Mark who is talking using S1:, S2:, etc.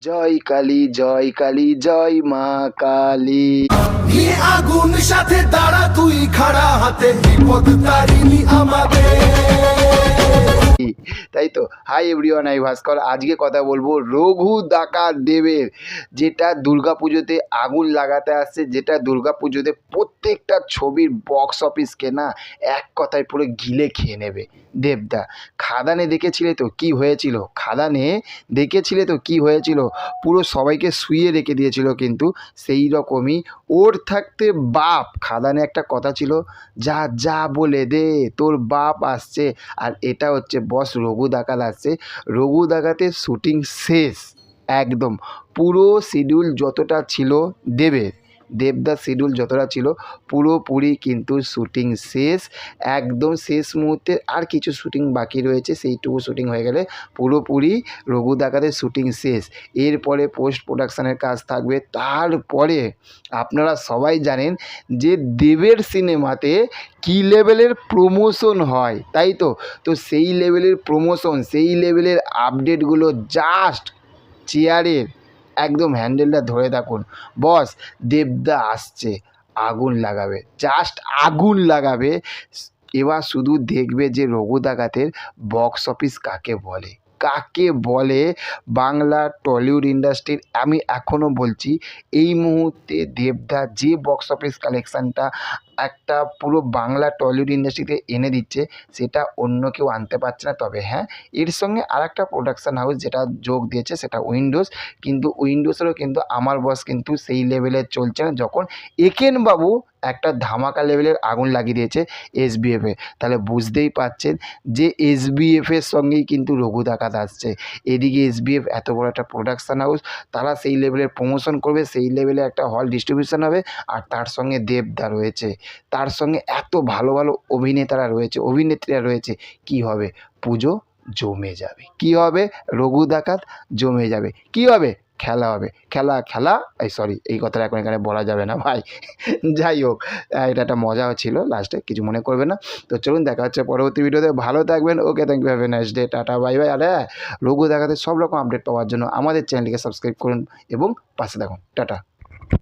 S1: জয় কালী জয় কালী জয় মা কালী।
S2: নিয়ে আগুন সাথে দাঁড়া তুই খাড়া হাতে বিপদ তারিণী আমাদের।
S1: তাই তো। হাই এভরিওয়ান, আমি ভাস্কর। আজকে কথা বলবো রঘু ডাকাত দেবের, যেটা দুর্গাপুজোতে আগুন লাগাতে আসছে, যেটা দুর্গাপুজোতে প্রত্যেকটা ছবির বক্স অফিসকে না এক কথায় পুরো গিলে খেয়ে নেবে। দেবদা খাদানে দেখেছিলে তো কি হয়েছিল, খাদানে দেখেছিলে তো কি হয়েছিল, পুরো সবাইকে শুইয়ে রেখে দিয়েছিল। কিন্তু সেই রকমই ওর থাকতে বাপ, খাদানে একটা কথা ছিল, যা যা বলে দে তোর বাপ আসছে। আর এটা হচ্ছে বস রঘু ডাকাত আসছে। রঘু ডাকাতের শ্যুটিং শেষ একদম, পুরো শিডিউল যতটা ছিল দেবদার শিডিউল যতটা ছিল পুরোপুরি কিন্তু শ্যুটিং শেষ একদম। শেষ মুহূর্তে আর কিছু শ্যুটিং বাকি রয়েছে, সেইটুকু শ্যুটিং হয়ে গেলে পুরোপুরি রঘু ডাকাতের শ্যুটিং শেষ। এরপরে পোস্ট প্রোডাকশানের কাজ থাকবে। তারপরে আপনারা সবাই জানেন যে দেবের সিনেমাতে কী লেভেলের প্রমোশন হয়, তাই তো। তো সেই লেভেলের প্রমোশন, সেই লেভেলের আপডেটগুলো জাস্ট চেয়ারের একদম হ্যান্ডেলটা ধরে থাকুন। বস দেবদা আসছে, আগুন লাগাবে, জাস্ট আগুন লাগাবে। এবার শুধু দেখবে যে রঘু ডাকাতের বক্স অফিস কাকে বলে, কাকে বলে। বাংলা টলিউড ইন্ডাস্ট্রির আমি এখনও বলছি, এই মুহূর্তে দেবদা যে বক্স অফিস কালেকশানটা একটা পুরো বাংলা টলিউড ইন্ডাস্ট্রিতে এনে দিচ্ছে, সেটা অন্য কেউ আনতে পারছে না। তবে হ্যাঁ, এর সঙ্গে আরেকটা প্রোডাকশান হাউস যেটা যোগ দিয়েছে সেটা উইন্ডোজ। কিন্তু উইন্ডোজেরও কিন্তু আমার বস কিন্তু সেই লেভেলের চলছে না, যখন একেনবাবু একটা ধামাকা লেভেলের আগুন লাগিয়ে দিয়েছে এসবিএফে। তাহলে বুঝতেই পারছেন যে এসবিএফের সঙ্গেই কিন্তু রঘু ডাকাত আসছে। এদিকে এসবিএফ এত বড় একটা প্রোডাকশান হাউস, তারা সেই লেভেলের প্রমোশন করবে, সেই লেভেলে একটা হল ডিস্ট্রিবিউশন হবে। আর তার সঙ্গে দেবদা রয়েছে, তার সঙ্গে এত ভালো ভালো অভিনেতারা রয়েছে, অভিনেত্রীরা রয়েছে। কি হবে? পুজো জমে যাবে। কি হবে? রঘু ডাকাত জমে যাবে। কি হবে? খেলা হবে। খেলা খেলা এই সরি, এই কথাটা এখন এখানে বলা যাবে না ভাই। যাই হোক, এটা একটা মজা ছিল লাস্টে, কিছু মনে করবে না। তো চলুন, দেখা হচ্ছে পরবর্তী ভিডিওতে। ভালো থাকবেন। Okay, thank you, have a nice day, tata, bye bye. আর হ্যাঁ, রঘু ডাকাতের সব রকম আপডেট পাওয়ার জন্য আমাদের চ্যানেলটিকে সাবস্ক্রাইব করুন এবং পাশে থাকুন। টাটা।